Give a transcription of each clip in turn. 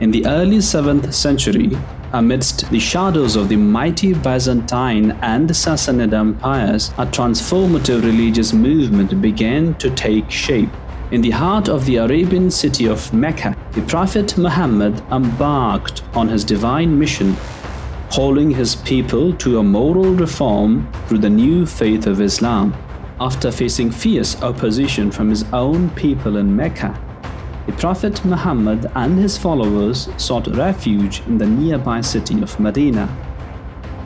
In the early 7th century, amidst the shadows of the mighty Byzantine and Sassanid empires, a transformative religious movement began to take shape. In the heart of the Arabian city of Mecca, the Prophet Muhammad embarked on his divine mission, calling his people to a moral reform through the new faith of Islam. After facing fierce opposition from his own people in Mecca, the Prophet Muhammad and his followers sought refuge in the nearby city of Medina.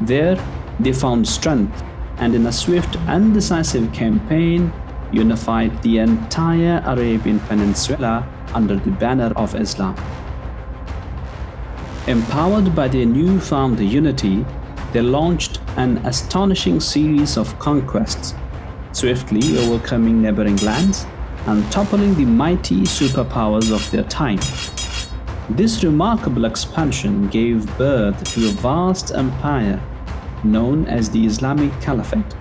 There, they found strength and in a swift and decisive campaign, unified the entire Arabian Peninsula under the banner of Islam. Empowered by their newfound unity, they launched an astonishing series of conquests, swiftly overcoming neighboring lands and toppling the mighty superpowers of their time. This remarkable expansion gave birth to a vast empire known as the Islamic Caliphate,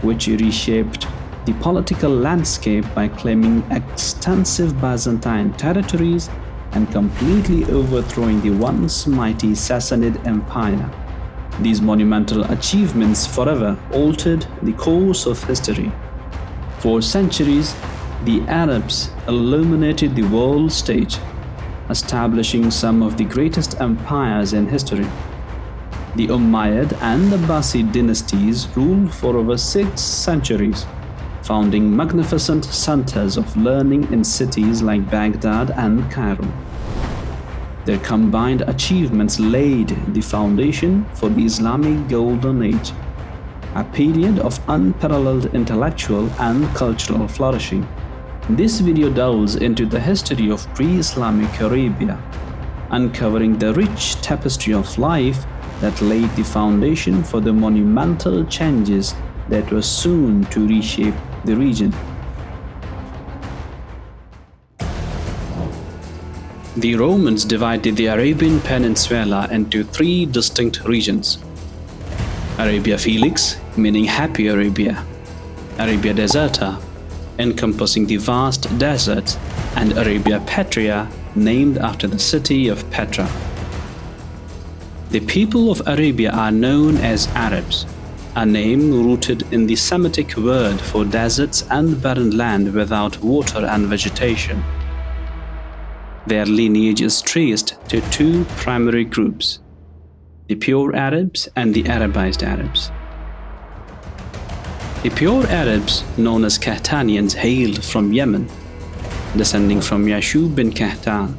which reshaped the political landscape by claiming extensive Byzantine territories and completely overthrowing the once mighty Sassanid Empire. These monumental achievements forever altered the course of history. For centuries, the Arabs illuminated the world stage, establishing some of the greatest empires in history. The Umayyad and Abbasid dynasties ruled for over 6 centuries, founding magnificent centers of learning in cities like Baghdad and Cairo. Their combined achievements laid the foundation for the Islamic Golden Age, a period of unparalleled intellectual and cultural flourishing. This video delves into the history of pre-Islamic Arabia, uncovering the rich tapestry of life that laid the foundation for the monumental changes that were soon to reshape the region. The Romans divided the Arabian Peninsula into 3 distinct regions: Arabia Felix, meaning Happy Arabia; Arabia Deserta, encompassing the vast deserts; and Arabia Petria, named after the city of Petra. The people of Arabia are known as Arabs, a name rooted in the Semitic word for deserts and barren land without water and vegetation. Their lineage is traced to 2 primary groups: the pure Arabs and the Arabized Arabs. The pure Arabs, known as Qahtanians, hailed from Yemen, descending from Yashub bin Qahtan.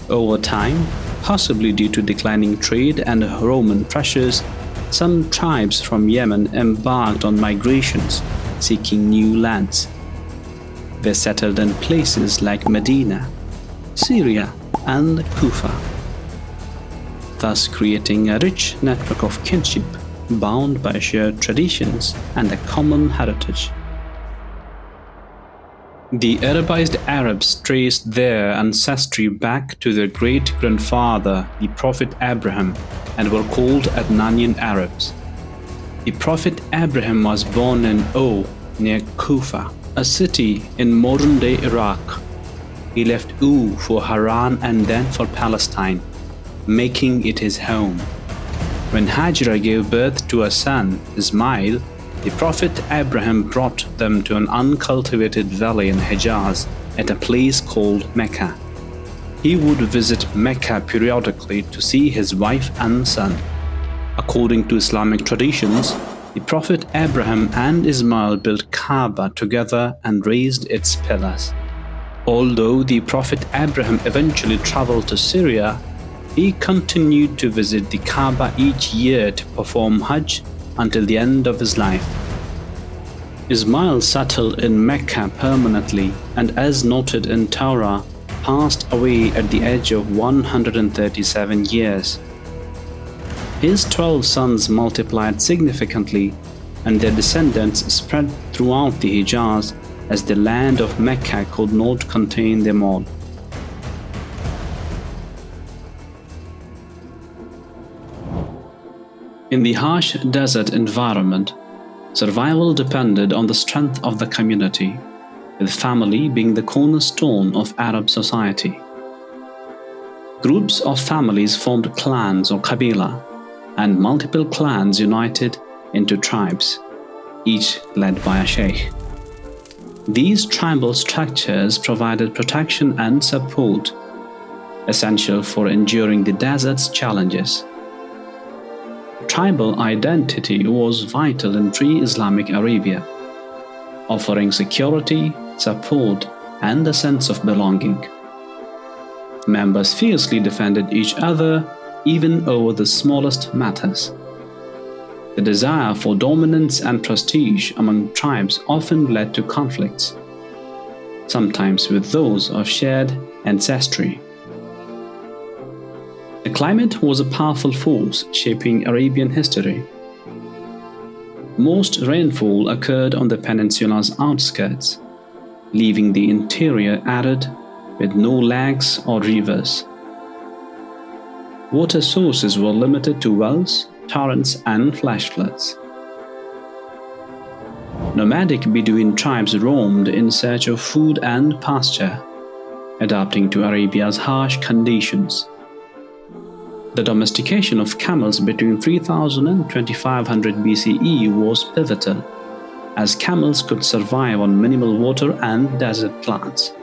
Over time, possibly due to declining trade and Roman pressures, some tribes from Yemen embarked on migrations, seeking new lands. They settled in places like Medina, Syria, and Kufa, thus creating a rich network of kinship bound by shared traditions and a common heritage. The Arabized Arabs traced their ancestry back to their great-grandfather, the Prophet Abraham, and were called Adnanian Arabs. The Prophet Abraham was born in O, near Kufa, a city in modern-day Iraq. He left U for Haran and then for Palestine, making it his home. When Hajra gave birth to a son, Ismail, the Prophet Abraham brought them to an uncultivated valley in Hijaz at a place called Mecca. He would visit Mecca periodically to see his wife and son. According to Islamic traditions, the Prophet Abraham and Ismail built Kaaba together and raised its pillars. Although the Prophet Abraham eventually traveled to Syria, he continued to visit the Kaaba each year to perform Hajj until the end of his life. Ismail settled in Mecca permanently and, as noted in Torah, passed away at the age of 137 years. His 12 sons multiplied significantly, and their descendants spread throughout the Hijaz, as the land of Mecca could not contain them all. In the harsh desert environment, survival depended on the strength of the community, with family being the cornerstone of Arab society. Groups of families formed clans or qabila, and multiple clans united into tribes, each led by a sheikh. These tribal structures provided protection and support, essential for enduring the desert's challenges. Tribal identity was vital in pre-Islamic Arabia, offering security, support, and a sense of belonging. Members fiercely defended each other, even over the smallest matters. The desire for dominance and prestige among tribes often led to conflicts, sometimes with those of shared ancestry. The climate was a powerful force shaping Arabian history. Most rainfall occurred on the peninsula's outskirts, leaving the interior arid with no lakes or rivers. Water sources were limited to wells, torrents, and flash floods. Nomadic Bedouin tribes roamed in search of food and pasture, adapting to Arabia's harsh conditions. The domestication of camels between 3000 and 2500 BCE was pivotal, as camels could survive on minimal water and desert plants,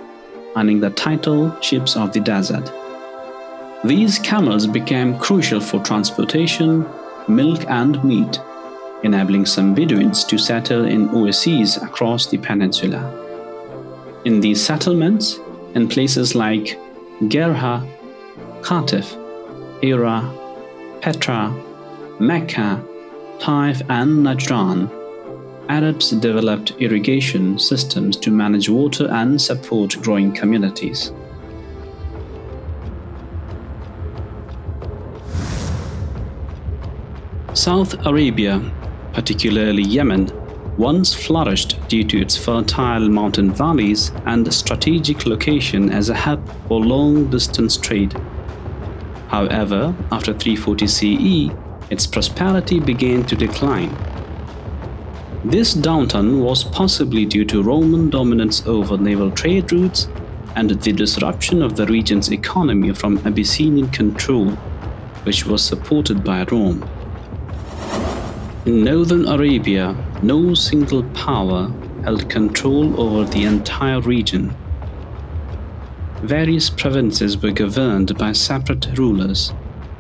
earning the title "ships of the desert." These camels became crucial for transportation, milk, and meat, enabling some Bedouins to settle in oases across the peninsula. In these settlements, in places like Gerha, Qatif, Hira, Petra, Mecca, Taif, and Najran, Arabs developed irrigation systems to manage water and support growing communities. South Arabia, particularly Yemen, once flourished due to its fertile mountain valleys and strategic location as a hub for long-distance trade. However, after 340 CE, its prosperity began to decline. This downturn was possibly due to Roman dominance over naval trade routes and the disruption of the region's economy from Abyssinian control, which was supported by Rome. In northern Arabia, no single power held control over the entire region. Various provinces were governed by separate rulers,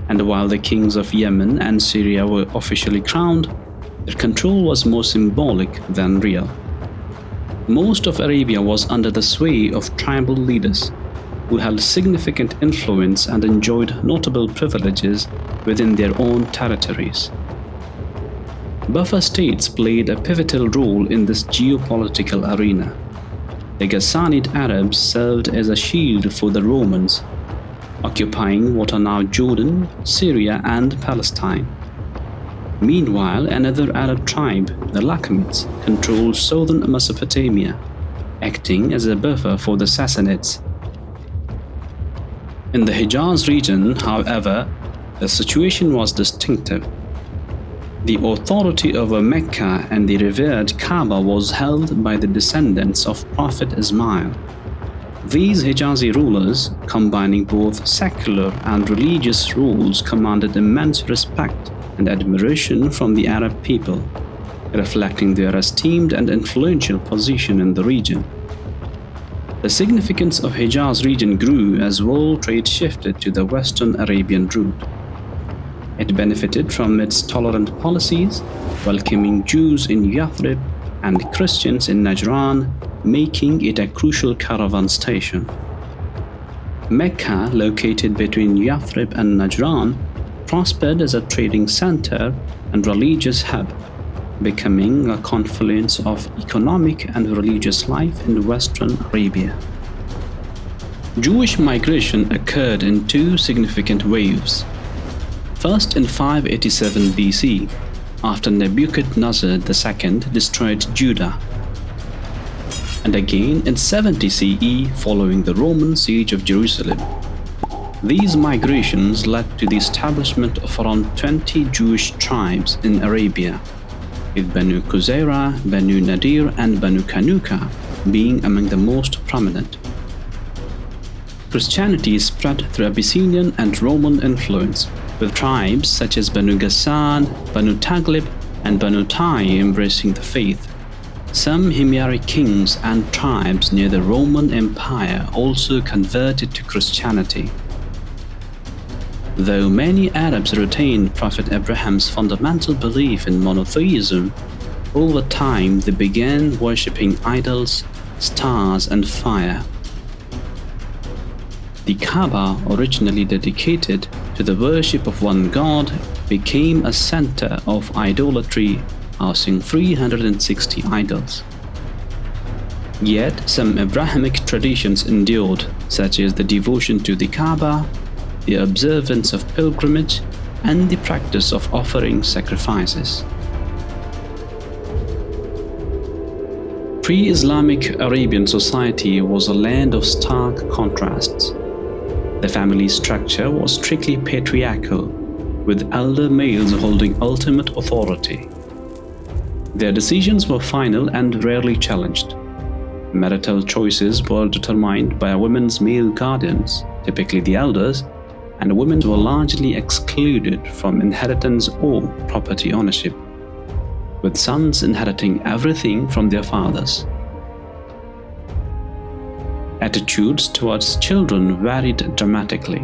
and while the kings of Yemen and Syria were officially crowned, their control was more symbolic than real. Most of Arabia was under the sway of tribal leaders, who held significant influence and enjoyed notable privileges within their own territories. Buffer states played a pivotal role in this geopolitical arena. The Sassanid Arabs served as a shield for the Romans, occupying what are now Jordan, Syria, and Palestine. Meanwhile, another Arab tribe, the Lachemites, controlled southern Mesopotamia, acting as a buffer for the Sassanids. In the Hijaz region, however, the situation was distinctive. The authority over Mecca and the revered Kaaba was held by the descendants of Prophet Ismail. These Hijazi rulers, combining both secular and religious roles, commanded immense respect and admiration from the Arab people, reflecting their esteemed and influential position in the region. The significance of Hijaz region grew as world trade shifted to the Western Arabian route. It benefited from its tolerant policies, welcoming Jews in Yathrib and Christians in Najran, making it a crucial caravan station. Mecca, located between Yathrib and Najran, prospered as a trading center and religious hub, becoming a confluence of economic and religious life in Western Arabia. Jewish migration occurred in two significant waves. First in 587 BC, after Nebuchadnezzar II destroyed Judah, and again in 70 CE following the Roman siege of Jerusalem. These migrations led to the establishment of around 20 Jewish tribes in Arabia, with Banu Quzaira, Banu Nadir, and Banu Kanuka being among the most prominent. Christianity spread through Abyssinian and Roman influence, with tribes such as Banu Ghassan, Banu Taghlib, and Banu Tai embracing the faith. Some Himyari kings and tribes near the Roman Empire also converted to Christianity. Though many Arabs retained Prophet Abraham's fundamental belief in monotheism, over time they began worshipping idols, stars, and fire. The Kaaba, originally dedicated to the worship of one god, became a center of idolatry, housing 360 idols. Yet some Abrahamic traditions endured, such as the devotion to the Kaaba, the observance of pilgrimage, and the practice of offering sacrifices. Pre-Islamic Arabian society was a land of stark contrasts. The family structure was strictly patriarchal, with elder males holding ultimate authority. Their decisions were final and rarely challenged. Marital choices were determined by a woman's male guardians, typically the elders, and women were largely excluded from inheritance or property ownership, with sons inheriting everything from their fathers. Attitudes towards children varied dramatically.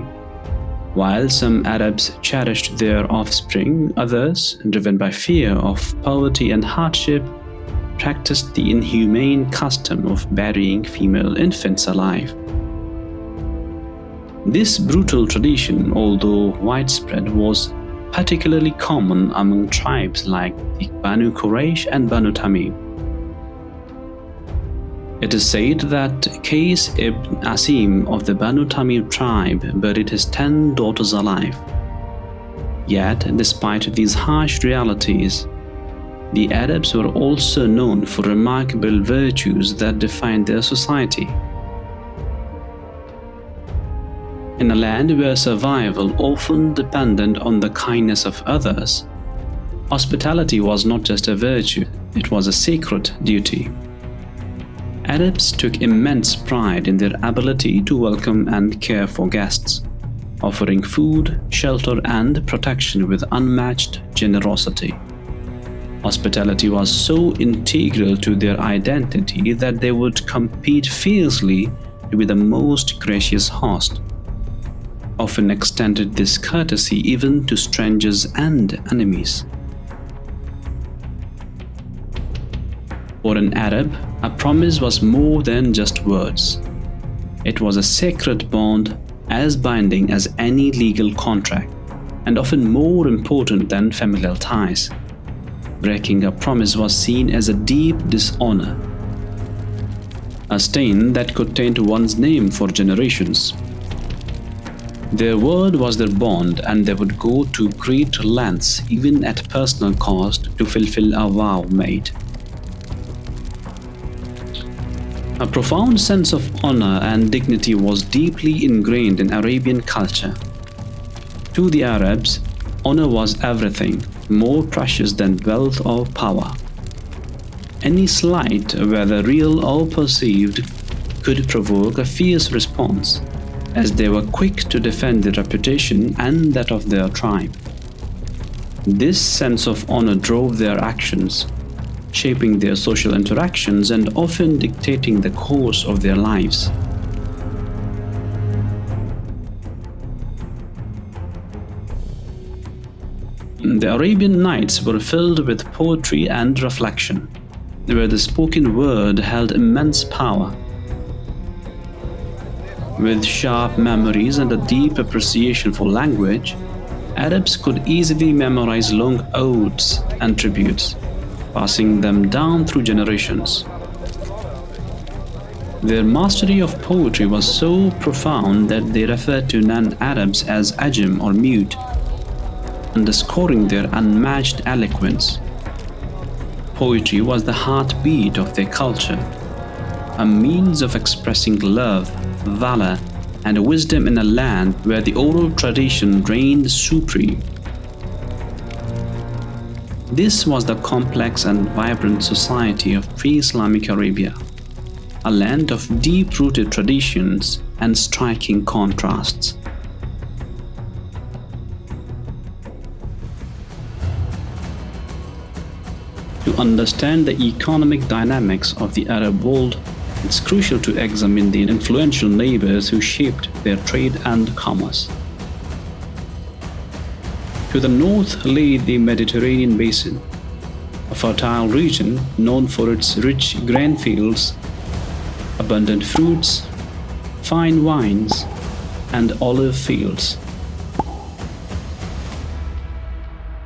While some Arabs cherished their offspring, others, driven by fear of poverty and hardship, practiced the inhumane custom of burying female infants alive. This brutal tradition, although widespread, was particularly common among tribes like the Banu Quraysh and Banu Tamim. It is said that Qais ibn Asim of the Banu Tamim tribe buried his 10 daughters alive. Yet, despite these harsh realities, the Arabs were also known for remarkable virtues that defined their society. In a land where survival often depended on the kindness of others, hospitality was not just a virtue, it was a sacred duty. Arabs took immense pride in their ability to welcome and care for guests, offering food, shelter, and protection with unmatched generosity. Hospitality was so integral to their identity that they would compete fiercely to be the most gracious host, often extended this courtesy even to strangers and enemies. For an Arab, a promise was more than just words. It was a sacred bond, as binding as any legal contract, and often more important than familial ties. Breaking a promise was seen as a deep dishonor, a stain that could taint one's name for generations. Their word was their bond, and they would go to great lengths, even at personal cost, to fulfill a vow made. A profound sense of honor and dignity was deeply ingrained in Arabian culture. To the Arabs, honor was everything, more precious than wealth or power. Any slight, whether real or perceived, could provoke a fierce response, as they were quick to defend their reputation and that of their tribe. This sense of honor drove their actions, shaping their social interactions and often dictating the course of their lives. The Arabian Nights were filled with poetry and reflection, where the spoken word held immense power. With sharp memories and a deep appreciation for language, Arabs could easily memorize long odes and tributes, passing them down through generations. Their mastery of poetry was so profound that they referred to non-Arabs as ajam or mute, underscoring their unmatched eloquence. Poetry was the heartbeat of their culture, a means of expressing love, valor, and wisdom in a land where the oral tradition reigned supreme. This was the complex and vibrant society of pre-Islamic Arabia, a land of deep-rooted traditions and striking contrasts. To understand the economic dynamics of the Arab world, it's crucial to examine the influential neighbors who shaped their trade and commerce. To the north lay the Mediterranean basin, a fertile region known for its rich grain fields, abundant fruits, fine wines, and olive fields.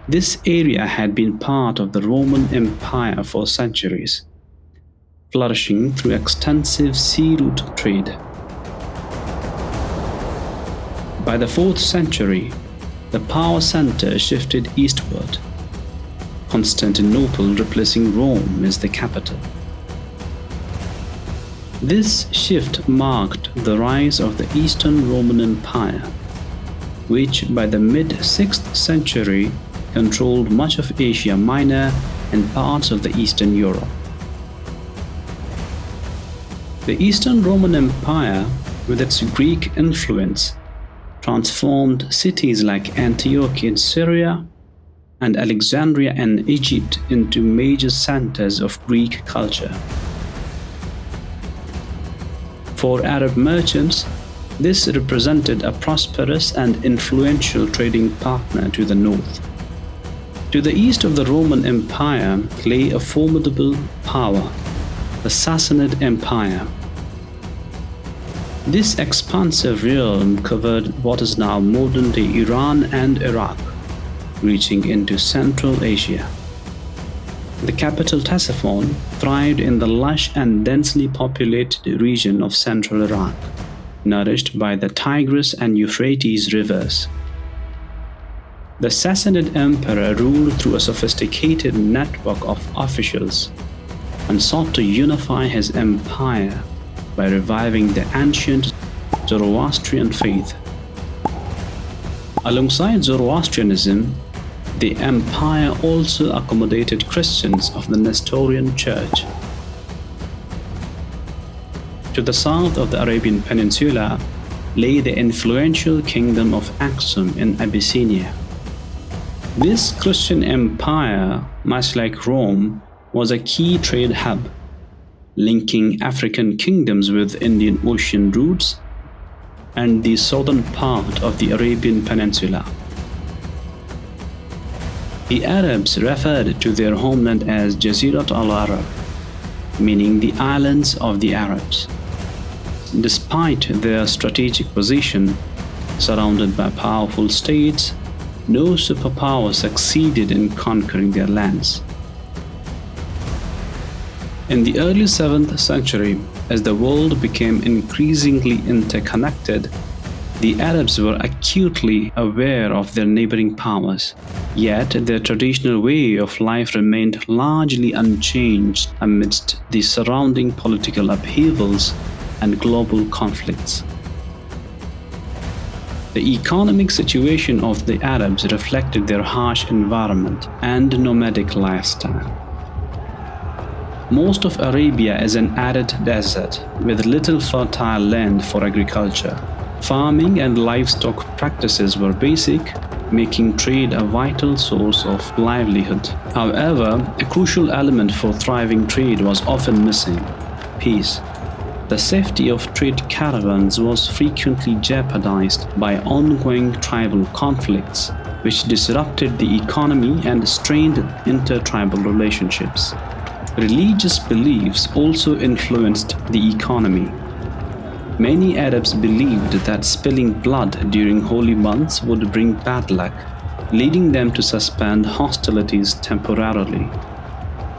This area had been part of the Roman Empire for centuries, flourishing through extensive sea route trade. By the 4th century, the power center shifted eastward, Constantinople replacing Rome as the capital. This shift marked the rise of the Eastern Roman Empire, which by the mid-6th century controlled much of Asia Minor and parts of the Eastern Europe. The Eastern Roman Empire, with its Greek influence, transformed cities like Antioch in Syria and Alexandria in Egypt into major centers of Greek culture. For Arab merchants, this represented a prosperous and influential trading partner to the north. To the east of the Roman Empire lay a formidable power, the Sassanid Empire. This expansive realm covered what is now modern-day Iran and Iraq, reaching into Central Asia. The capital Ctesiphon thrived in the lush and densely populated region of central Iraq, nourished by the Tigris and Euphrates rivers. The Sassanid emperor ruled through a sophisticated network of officials and sought to unify his empire by reviving the ancient Zoroastrian faith. Alongside Zoroastrianism, the empire also accommodated Christians of the Nestorian Church. To the south of the Arabian Peninsula lay the influential kingdom of Aksum in Abyssinia. This Christian empire, much like Rome, was a key trade hub, linking African kingdoms with Indian Ocean routes and the southern part of the Arabian Peninsula. The Arabs referred to their homeland as Jazirat al-Arab, meaning the islands of the Arabs. Despite their strategic position, surrounded by powerful states, no superpower succeeded in conquering their lands. In the early 7th century, as the world became increasingly interconnected, the Arabs were acutely aware of their neighboring powers, yet their traditional way of life remained largely unchanged amidst the surrounding political upheavals and global conflicts. The economic situation of the Arabs reflected their harsh environment and nomadic lifestyle. Most of Arabia is an arid desert with little fertile land for agriculture. Farming and livestock practices were basic, making trade a vital source of livelihood. However, a crucial element for thriving trade was often missing: peace. The safety of trade caravans was frequently jeopardized by ongoing tribal conflicts, which disrupted the economy and strained intertribal relationships. Religious beliefs also influenced the economy. Many Arabs believed that spilling blood during holy months would bring bad luck, leading them to suspend hostilities temporarily.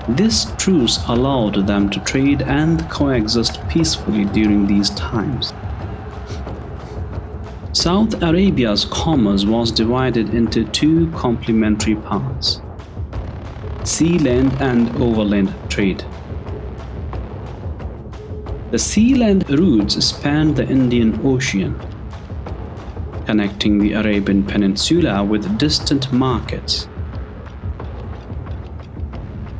This truce allowed them to trade and coexist peacefully during these times. South Arabia's commerce was divided into two complementary parts: sea-land and overland trade. The sea-land routes spanned the Indian Ocean, connecting the Arabian Peninsula with distant markets.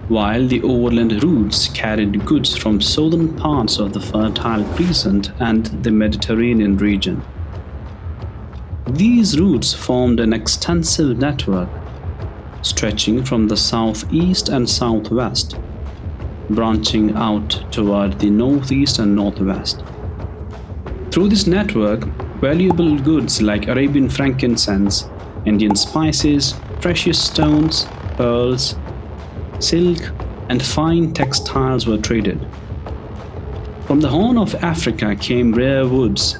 while the overland routes carried goods from southern parts of the Fertile Crescent and the Mediterranean region. These routes formed an extensive network stretching from the southeast and southwest, branching out toward the northeast and northwest. Through this network, valuable goods like Arabian frankincense, Indian spices, precious stones, pearls, silk, and fine textiles were traded. From the Horn of Africa came rare woods,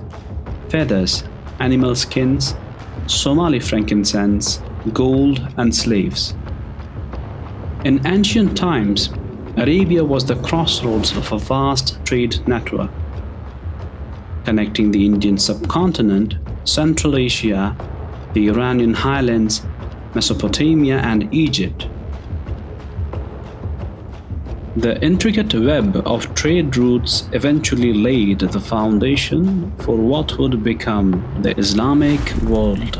feathers, animal skins, Somali frankincense, gold, and slaves. In ancient times, Arabia was the crossroads of a vast trade network, connecting the Indian subcontinent, Central Asia, the Iranian highlands, Mesopotamia, and Egypt. The intricate web of trade routes eventually laid the foundation for what would become the Islamic world.